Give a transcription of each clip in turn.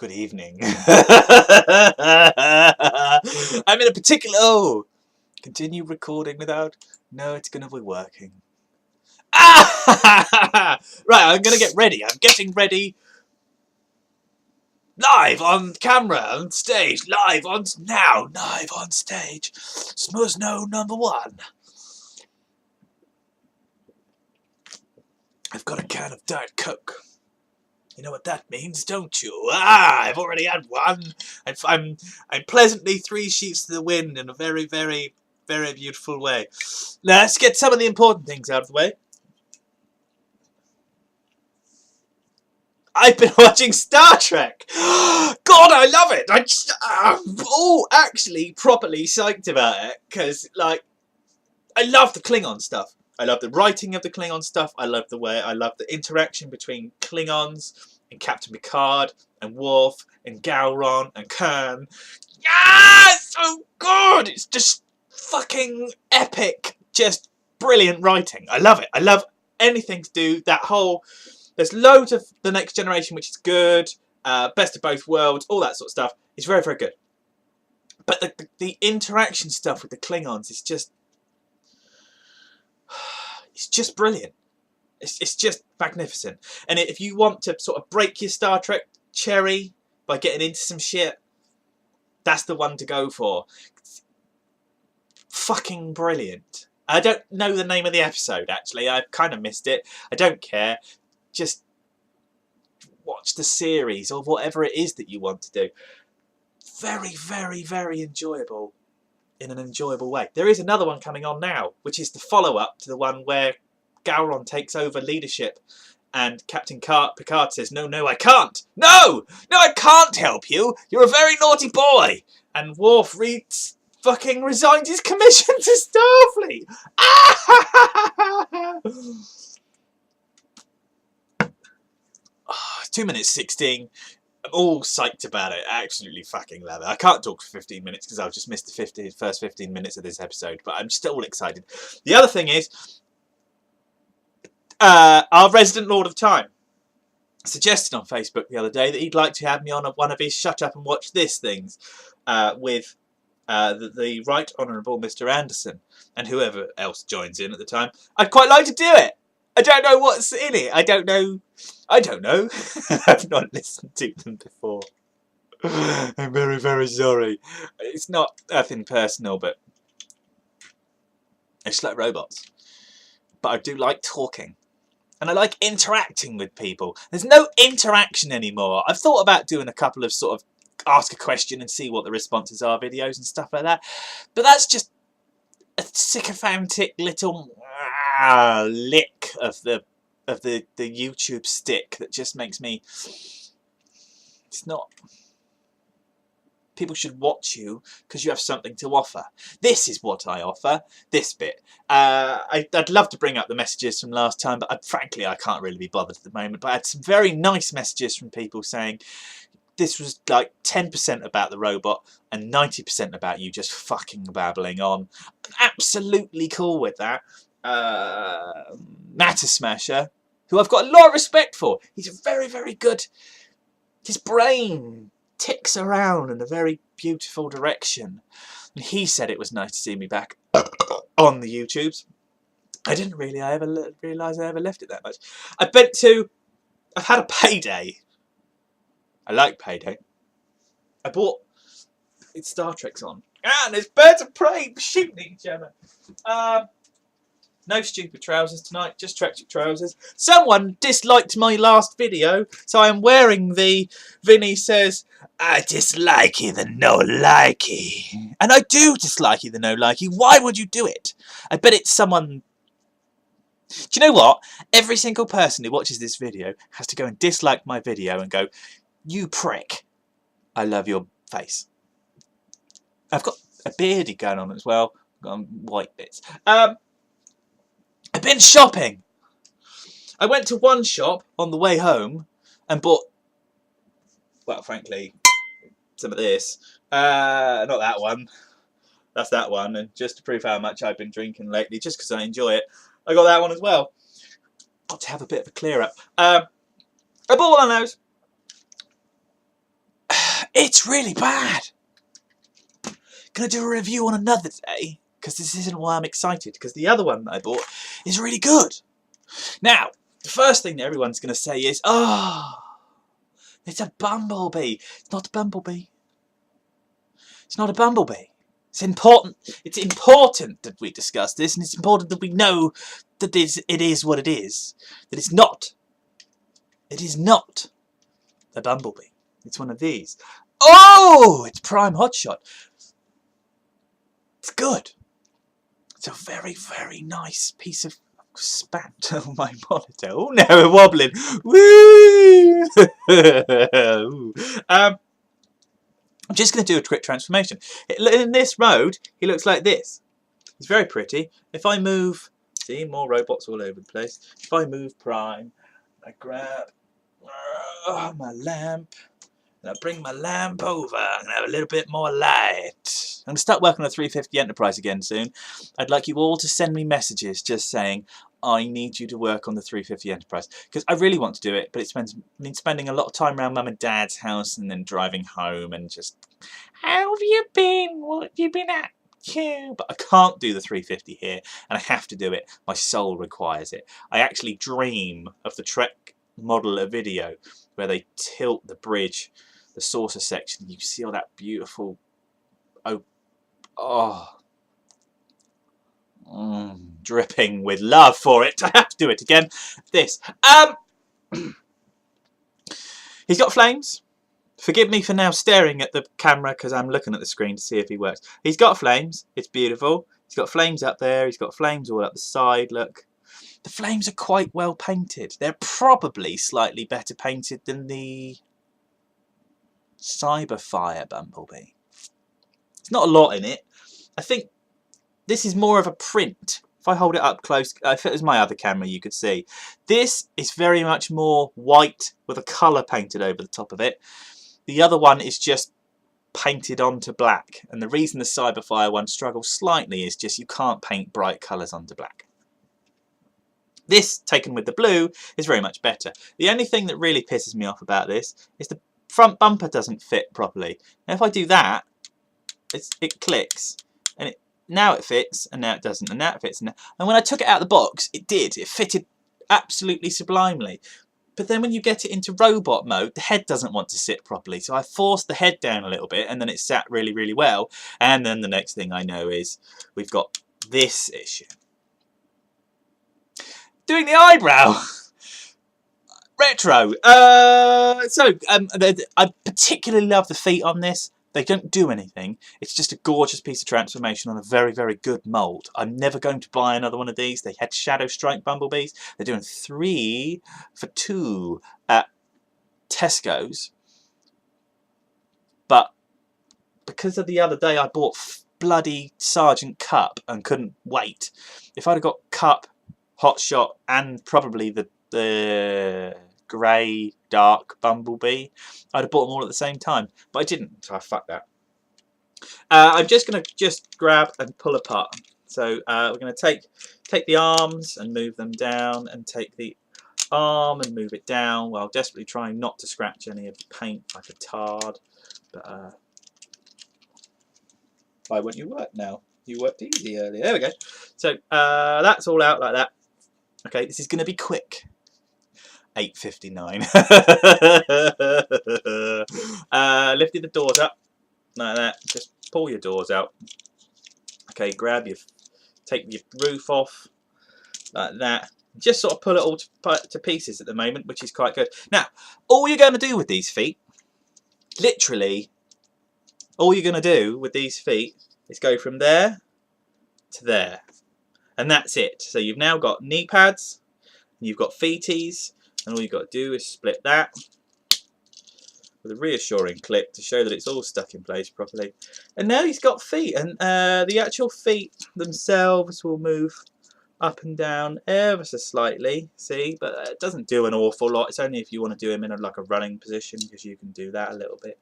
Good evening. I'm in a particular... Oh! Continue recording without... No, it's going to be working. Ah! Right, I'm going to get ready. I'm getting ready. Live on camera, on stage. Live on stage. Smuzno #1. I've got a can of Diet Coke. You know what that means, don't you? Ah, I've already had one. I'm pleasantly 3 sheets to the wind in a very, very, very beautiful way. Let's get some of the important things out of the way. I've been watching Star Trek. God, I love it. Actually properly psyched about it because, like, I love the Klingon stuff. I love the writing of the Klingon stuff. I love the interaction between Klingons and Captain Picard and Worf and Gowron and Kern. Yeah, it's so good. It's just fucking epic. Just brilliant writing. I love it. I love anything to do that whole... There's loads of The Next Generation, which is good. Best of Both Worlds, all that sort of stuff. It's very, very good. But the interaction stuff with the Klingons is just... It's just brilliant. It's just magnificent. And if you want to sort of break your Star Trek cherry by getting into some shit, that's the one to go for. It's fucking brilliant. I don't know the name of the episode, actually. I've kind of missed it. I don't care. Just watch the series or whatever it is that you want to do. Very, very, very enjoyable. In an enjoyable way. There is another one coming on now, which is the follow-up to the one where Gowron takes over leadership and Captain Picard says, no, I can't. No, I can't help you. You're a very naughty boy. And Worf fucking resigns his commission to Starfleet. 2 minutes 16. I'm all psyched about it. I absolutely fucking love it. I can't talk for 15 minutes because I've just missed the first 15 minutes of this episode, but I'm still excited. The other thing is, our resident Lord of Time suggested on Facebook the other day that he'd like to have me on one of his Shut Up and Watch This things with the Right Honourable Mr. Anderson and whoever else joins in at the time. I'd quite like to do it. I don't know what's in it. I don't know. I've not listened to them before. I'm very, very sorry. It's not nothing personal, but I just like robots. But I do like talking. And I like interacting with people. There's no interaction anymore. I've thought about doing a couple of sort of ask a question and see what the responses are videos and stuff like that. But that's just a sycophantic little lick of the YouTube stick that just makes me... It's not... People should watch you because you have something to offer. This is what I offer, this bit. I'd love to bring up the messages from last time, but frankly I can't really be bothered at the moment. But I had some very nice messages from people saying this was like 10% about the robot and 90% about you just fucking babbling on. I'm absolutely cool with that. Matter Smasher, who I've got a lot of respect for. He's very, very good. His brain ticks around in a very beautiful direction. And he said it was nice to see me back on the YouTubes. I didn't really realise I ever left it that much. I've had a Payday. I like Payday. I bought... It's Star Trek's on. And there's birds of prey shooting each other. No stupid trousers tonight, just tracksuit trousers. Someone disliked my last video, so I'm wearing the Vinny says, I dislike the no-likey. And I do dislike the no-likey. Why would you do it? I bet it's someone... Do you know what? Every single person who watches this video has to go and dislike my video and go, you prick. I love your face. I've got a beardy going on as well. I've got white bits. I've been shopping. I went to one shop on the way home and bought, well, frankly, some of this. Not that one. That's that one. And just to prove how much I've been drinking lately, just because I enjoy it, I got that one as well. Got to have a bit of a clear up. I bought one of those. It's really bad. Gonna do a review on another day, because this isn't why I'm excited, because the other one that I bought is really good. Now, the first thing that everyone's gonna say is, oh, it's a bumblebee. It's not a bumblebee. It's not a bumblebee. It's important. It's important that we discuss this, and it's important that we know that it is what it is. That it's not. It is not a bumblebee. It's one of these. Oh, it's Prime Hotshot. It's good. It's a very, very nice piece of spat on my monitor. Oh no, we're wobbling. Woo! I'm just going to do a quick transformation. In this mode, he looks like this. It's very pretty. If I move, see, more robots all over the place. If I move Prime, I grab my lamp, and I bring my lamp over, and have a little bit more light. I'm going to start working on a 350 Enterprise again soon. I'd like you all to send me messages just saying, I need you to work on the 350 Enterprise. Because I really want to do it, but it means spending a lot of time around Mum and Dad's house and then driving home and just, how have you been? What have you been at? But I can't do the 350 here, and I have to do it. My soul requires it. I actually dream of the Trek model of video where they tilt the bridge, the saucer section. You see all that beautiful, dripping with love for it. I have to do it again. This. He's got flames. Forgive me for now staring at the camera because I'm looking at the screen to see if he works. He's got flames. It's beautiful. He's got flames up there. He's got flames all up the side. Look. The flames are quite well painted. They're probably slightly better painted than the Cyberfire Bumblebee. There's not a lot in it. I think this is more of a print. If I hold it up close, if it was my other camera, you could see. This is very much more white with a colour painted over the top of it. The other one is just painted onto black. And the reason the Cyberfire one struggles slightly is just you can't paint bright colours onto black. This, taken with the blue, is very much better. The only thing that really pisses me off about this is the front bumper doesn't fit properly. Now if I do that, it clicks, and now it fits, and now it doesn't, and now it fits. And when I took it out of the box, it did. It fitted absolutely sublimely. But then when you get it into robot mode, the head doesn't want to sit properly. So I forced the head down a little bit, and then it sat really, really well. And then the next thing I know is we've got this issue. Doing the eyebrow. Retro. I particularly love the feet on this. They don't do anything. It's just a gorgeous piece of transformation on a very, very good mould. I'm never going to buy another one of these. They had Shadow Strike Bumblebees. They're doing 3 for 2 at Tesco's. But because of the other day I bought bloody Sergeant Cup and couldn't wait. If I'd have got Cup, Hotshot, and probably the grey dark Bumblebee, I'd have bought them all at the same time, but I didn't, so I fucked that. I'm just going to grab and pull apart. So we're going to take the arms and move them down, and take the arm and move it down, while desperately trying not to scratch any of the paint like a tard. But why won't you work now? You worked easy earlier. There we go. So that's all out like that. Okay, this is going to be quick. 8:59. Lifted the doors up like that. Just pull your doors out. Okay, take your roof off like that. Just sort of pull it all to pieces at the moment, which is quite good. Now, all you're going to do with these feet, literally, all you're going to do with these feet is go from there to there, and that's it. So you've now got knee pads, and you've got feeties. And all you've got to do is split that with a reassuring click to show that it's all stuck in place properly. And now he's got feet, and the actual feet themselves will move up and down ever so slightly, see, but it doesn't do an awful lot. It's only if you want to do him in like a running position, because you can do that a little bit.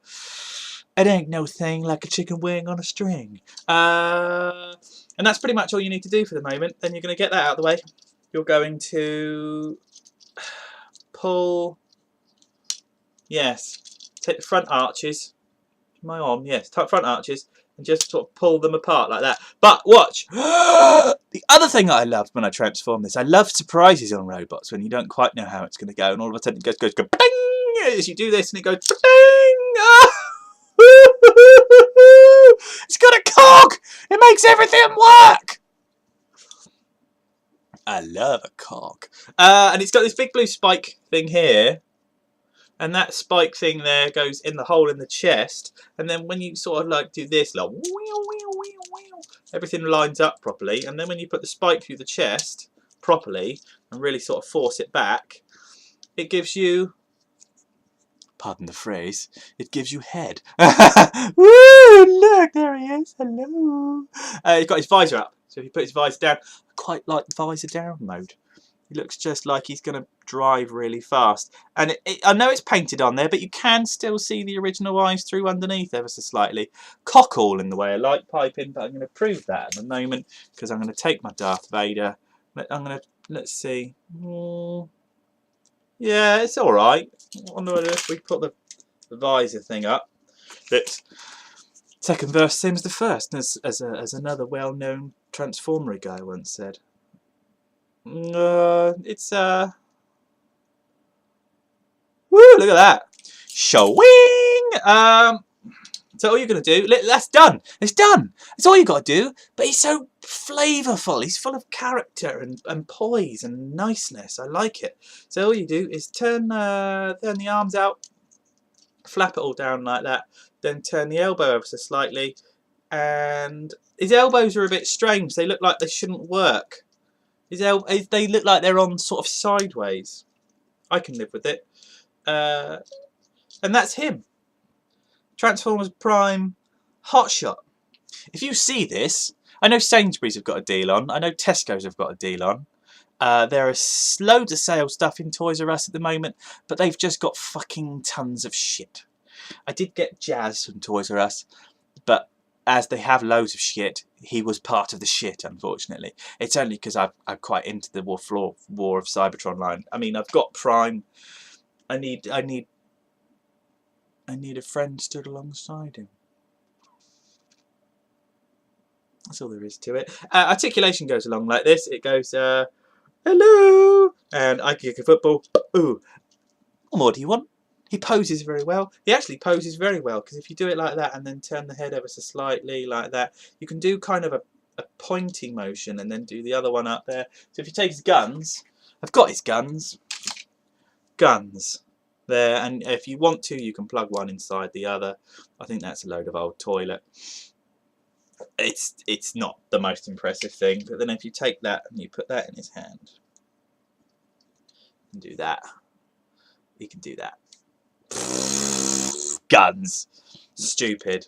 It ain't no thing like a chicken wing on a string. And that's pretty much all you need to do for the moment. Then you're going to get that out of the way. You're going to pull, yes, take the front arches, Am I on? Yes. Front arches, and just sort of pull them apart like that. But watch. The other thing I loved when I transformed this, I love surprises on robots when you don't quite know how it's going to go, and all of a sudden it goes bang as you do this, and it goes bang. Ah! It's got a cog. It makes everything work. I love a cog. And it's got this big blue spike thing here. And that spike thing there goes in the hole in the chest. And then when you sort of like do this, like everything lines up properly. And then when you put the spike through the chest properly and really sort of force it back, it gives you, pardon the phrase, it gives you head. Woo! Look, there he is. Hello. He's got his visor up. So if you put his visor down, I quite like visor down mode. He looks just like he's going to drive really fast. And I know it's painted on there, but you can still see the original eyes through underneath ever so slightly. Cock all in the way of light piping, but I'm going to prove that at the moment because I'm going to take my Darth Vader. Let's see. Yeah, it's all right. I wonder if we put the visor thing up. That second verse same as the first, as another well-known Transformery guy once said. It's woo! Look at that, showing. So all you're gonna do, that's done. It's done. It's all you got to do. But he's so flavourful. He's full of character and poise and niceness. I like it. So all you do is turn the arms out, flap it all down like that. Then turn the elbow ever so slightly, and his elbows are a bit strange. They look like they shouldn't work. They look like they're on sort of sideways. I can live with it. And that's him. Transformers Prime Hotshot. If you see this, I know Sainsbury's have got a deal on. I know Tesco's have got a deal on. There is loads of sale stuff in Toys R Us at the moment, but they've just got fucking tons of shit. I did get Jazz from Toys R Us, but as they have loads of shit, he was part of the shit, unfortunately. It's only because I'm quite into the War of Cybertron line. I mean, I've got Prime. I need a friend stood alongside him. That's all there is to it. Articulation goes along like this. It goes, hello, and I kick a football. Ooh, what more do you want? He poses very well. He actually poses very well, because if you do it like that and then turn the head ever so slightly like that, you can do kind of a pointing motion and then do the other one up there. So if you take his guns, I've got his guns there, and if you want to, you can plug one inside the other. I think that's a load of old toilet. It's not the most impressive thing, but then if you take that and you put that in his hand and do that, he can do that. Guns. Stupid.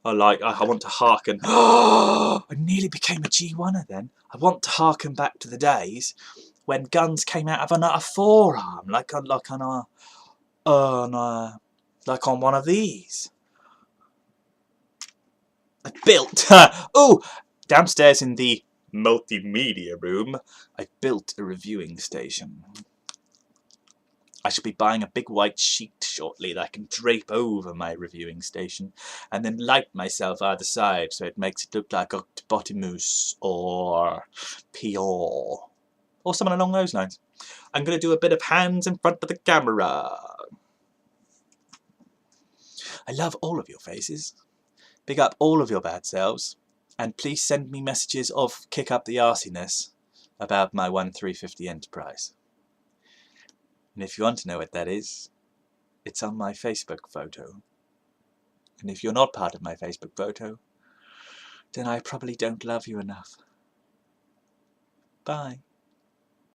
I want to hearken. I nearly became a G1er then. I want to hearken back to the days when guns came out of a forearm, like on one of these. I built. Oh, downstairs in the multimedia room, I built a reviewing station. I shall be buying a big white sheet shortly that I can drape over my reviewing station and then light myself either side so it makes it look like Octopotamus or Pior or someone along those lines. I'm going to do a bit of hands in front of the camera. I love all of your faces. Big up all of your bad selves. And please send me messages of kick up the arsiness about my 1350 Enterprise. And if you want to know what that is, it's on my Facebook photo. And if you're not part of my Facebook photo, then I probably don't love you enough. Bye.